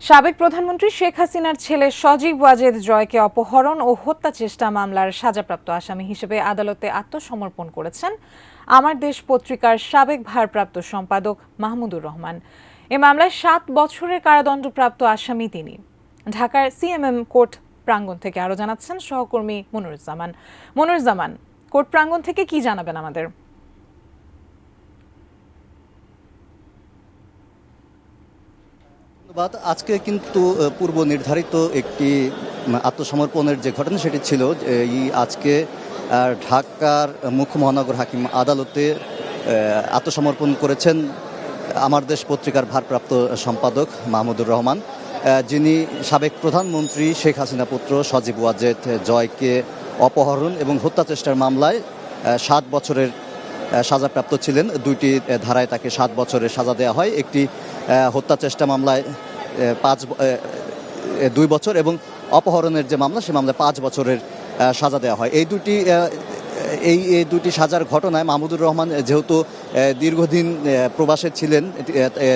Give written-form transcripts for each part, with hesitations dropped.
সাবেক প্রধানমন্ত্রী শেখ হাসিনার ছেলে সজীব ওয়াজেদ জয়কে অপহরণ ও হত্যা চেষ্টা মামলার সাজাপ্রাপ্ত আসামি হিসেবে আদালতে আত্মসমর্পণ করেছেন আমার দেশ পত্রিকার সাবেক ভারপ্রাপ্ত সম্পাদক মাহমুদুর রহমান। এ মামলায় ৭ বছরের কারাদণ্ডপ্রাপ্ত আসামি তিনি। ঢাকার সিএমএম কোর্ট প্রাঙ্গণ থেকে আরও জানাচ্ছেন সহকর্মী মনিরুজ্জামান। কোর্ট প্রাঙ্গণ থেকে কি জানাবেন আমাদের? আজকে কিন্তু পূর্ব নির্ধারিত একটি আত্মসমর্পণের যে ঘটনা সেটি ছিল আজকে ঢাকার মুখ্য মহানগর হাকিম আদালতে আত্মসমর্পণ করেছেন আমার দেশ পত্রিকার ভারপ্রাপ্ত সম্পাদক মাহমুদুর রহমান, যিনি সাবেক প্রধানমন্ত্রী শেখ হাসিনা পুত্র সজীব ওয়াজেদ জয়কে অপহরণ এবং হত্যা চেষ্টার মামলায় ৭ বছরের সাজাপ্রাপ্ত ছিলেন। দুইটি ধারায় তাকে ৭ বছরের সাজা দেওয়া হয়। একটি হত্যা চেষ্টা মামলায় 2 বছর এবং অপহরণের যে মামলা সে মামলায় 5 বছরের সাজা দেওয়া হয়। এই দুটি সাজার ঘটনায় মাহমুদুর রহমান যেহেতু দীর্ঘদিন প্রবাসে ছিলেন,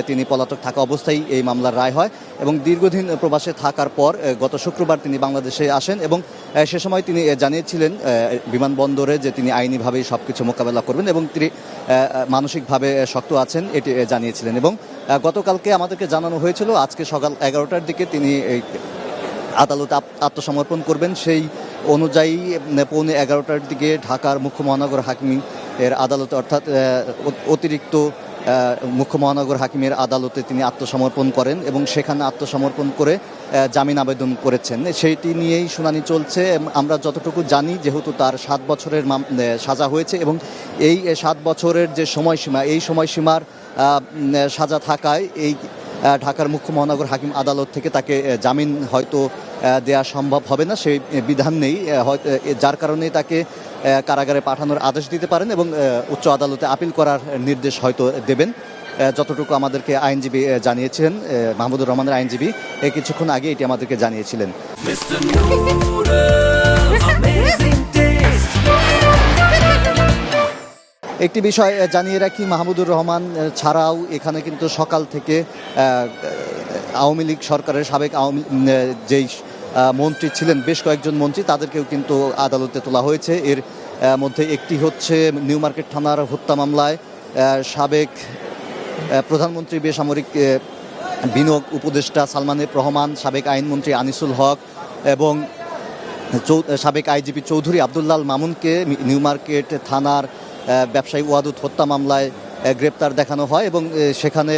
তিনি পলাতক থাকা অবস্থায় এই মামলার রায় হয় এবং দীর্ঘদিন প্রবাসে থাকার পর গত শুক্রবার তিনি বাংলাদেশে আসেন এবং সে সময় তিনি জানিয়েছিলেন বিমানবন্দরে যে তিনি আইনিভাবেই সব কিছু মোকাবেলা করবেন এবং তিনি মানসিকভাবে শক্ত আছেন এটি জানিয়েছিলেন। এবং গতকালকে আমাদেরকে জানানো হয়েছিল আজকে সকাল 11টার দিকে তিনি আদালতে আত্মসমর্পণ করবেন। সেই অনুযায়ী পৌনে 11টার দিকে ঢাকার মুখ্য মহানগর হাকিমের আদালতে অর্থাৎ অতিরিক্ত মুখ্য মহানগর হাকিমের আদালতে তিনি আত্মসমর্পণ করেন এবং সেখানে আত্মসমর্পণ করে জামিন আবেদন করেছেন। সেইটি নিয়েই শুনানি চলছে। আমরা যতটুকু জানি যেহেতু তার 7 বছরের সাজা হয়েছে এবং এই 7 বছরের যে সময়সীমা এই সময়সীমার সাজা থাকায় এই ঢাকার মুখ্য মহানগর হাকিম আদালত থেকে তাকে জামিন হয়তো দেয়া সম্ভব হবে না, সেই বিধান নেই, যার কারণে তাকে কারাগারে পাঠানোর আদেশ দিতে পারেন এবং উচ্চ আদালতে আপিল করার নির্দেশ হয়তো দেবেন। যতটুকু আমাদেরকে আইনজীবী জানিয়েছিলেন, মাহমুদুর রহমানের আইনজীবী কিছুক্ষণ আগে এটি আমাদেরকে জানিয়েছিলেন। একটি বিষয় জানিয়ে রাখি, মাহমুদুর রহমান ছাড়াও এখানে কিন্তু সকাল থেকে আওয়ামী লীগ সরকারের সাবেক যেই মন্ত্রী ছিলেন, বেশ কয়েকজন মন্ত্রী, তাদেরকেও কিন্তু আদালতে তোলা হয়েছে। এর মধ্যে একটি হচ্ছে নিউ মার্কেট থানার হত্যা মামলায় সাবেক প্রধানমন্ত্রী বেসামরিক বিনিয়োগ উপদেষ্টা সালমান এফ রহমান, সাবেক আইনমন্ত্রী আনিসুল হক এবং সাবেক আইজিপি চৌধুরী আবদুল্লাল মামুনকে নিউ মার্কেট থানার ব্যবসায়ী ওয়াদুদ হত্যা মামলায় গ্রেপ্তার দেখানো হয় এবং সেখানে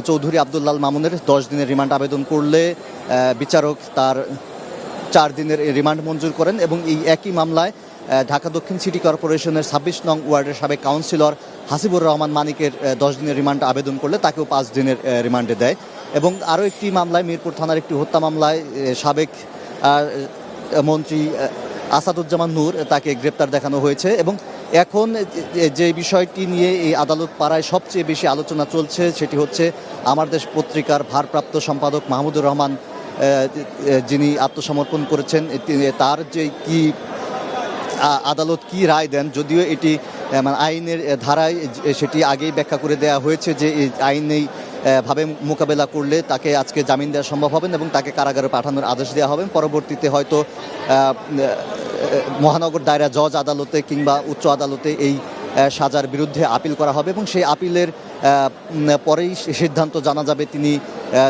চৌধুরী আবদুল্লাল মামুনের 10 দিনের রিমান্ড আবেদন করলে বিচারক তার 4 দিনের রিমান্ড মঞ্জুর করেন এবং এই একই মামলায় ঢাকা দক্ষিণ সিটি কর্পোরেশনের 26 নং ওয়ার্ডের সাবেক কাউন্সিলর হাসিবুর রহমান মানিকের 10 দিনের রিমান্ড আবেদন করলে তাকেও 5 দিনের রিমান্ডে দেয়। এবং আরও একটি মামলায় মিরপুর থানার একটি হত্যা মামলায় সাবেক মন্ত্রী আসাদুজ্জামান নূর তাকে গ্রেপ্তার দেখানো হয়েছে। এবং এখন যে বিষয়টি নিয়ে এই আদালত পাড়ায় সবচেয়ে বেশি আলোচনা চলছে সেটি হচ্ছে আমার দেশ পত্রিকার ভারপ্রাপ্ত সম্পাদক মাহমুদুর রহমান, যিনি আত্মসমর্পণ করেছেন, তার যে কি আদালত কি রায় দেন, যদিও এটি আইনের ধারায় সেটি আগেই ব্যাখ্যা করে দেওয়া হয়েছে যে এই আইনেই ভাবে মোকাবেলা করলে তাকে আজকে জামিন দেওয়া সম্ভব হবে এবং তাকে কারাগারে পাঠানোর আদেশ দেওয়া হবে। পরবর্তীতে হয়তো মহানগর দায়রা জজ আদালতে কিংবা উচ্চ আদালতে এই সাজার বিরুদ্ধে আপিল করা হবে এবং সেই আপিলের পরেই সিদ্ধান্ত জানা যাবে তিনি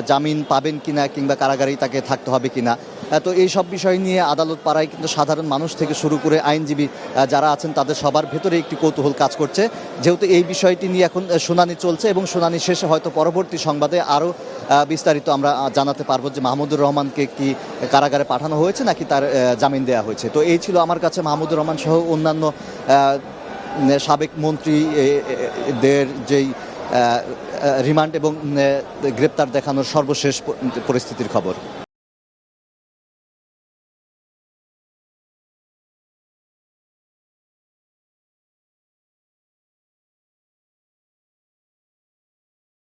জামিন পাবেন কিনা কিংবা কারাগারেই তাকে থাকতে হবে কিনা। তো এই সব বিষয় নিয়ে আদালত পাড়ায় কিন্তু সাধারণ মানুষ থেকে শুরু করে আইনজীবী যারা আছেন তাদের সবার ভেতরে একটি কৌতূহল কাজ করছে, যেহেতু এই বিষয়টি নিয়ে এখন শুনানি চলছে এবং শুনানি শেষে হয়তো পরবর্তী সংবাদে আরও বিস্তারিত আমরা জানাতে পারবো যে মাহমুদুর রহমানকে কি কারাগারে পাঠানো হয়েছে নাকি তার জামিন দেওয়া হয়েছে। তো এই ছিল আমার কাছে মাহমুদুর রহমান সহ অন্যান্য সাবেক মন্ত্রীদের যেই রিমান্ড এবং গ্রেপ্তার দেখানোর সর্বশেষ পরিস্থিতির খবর।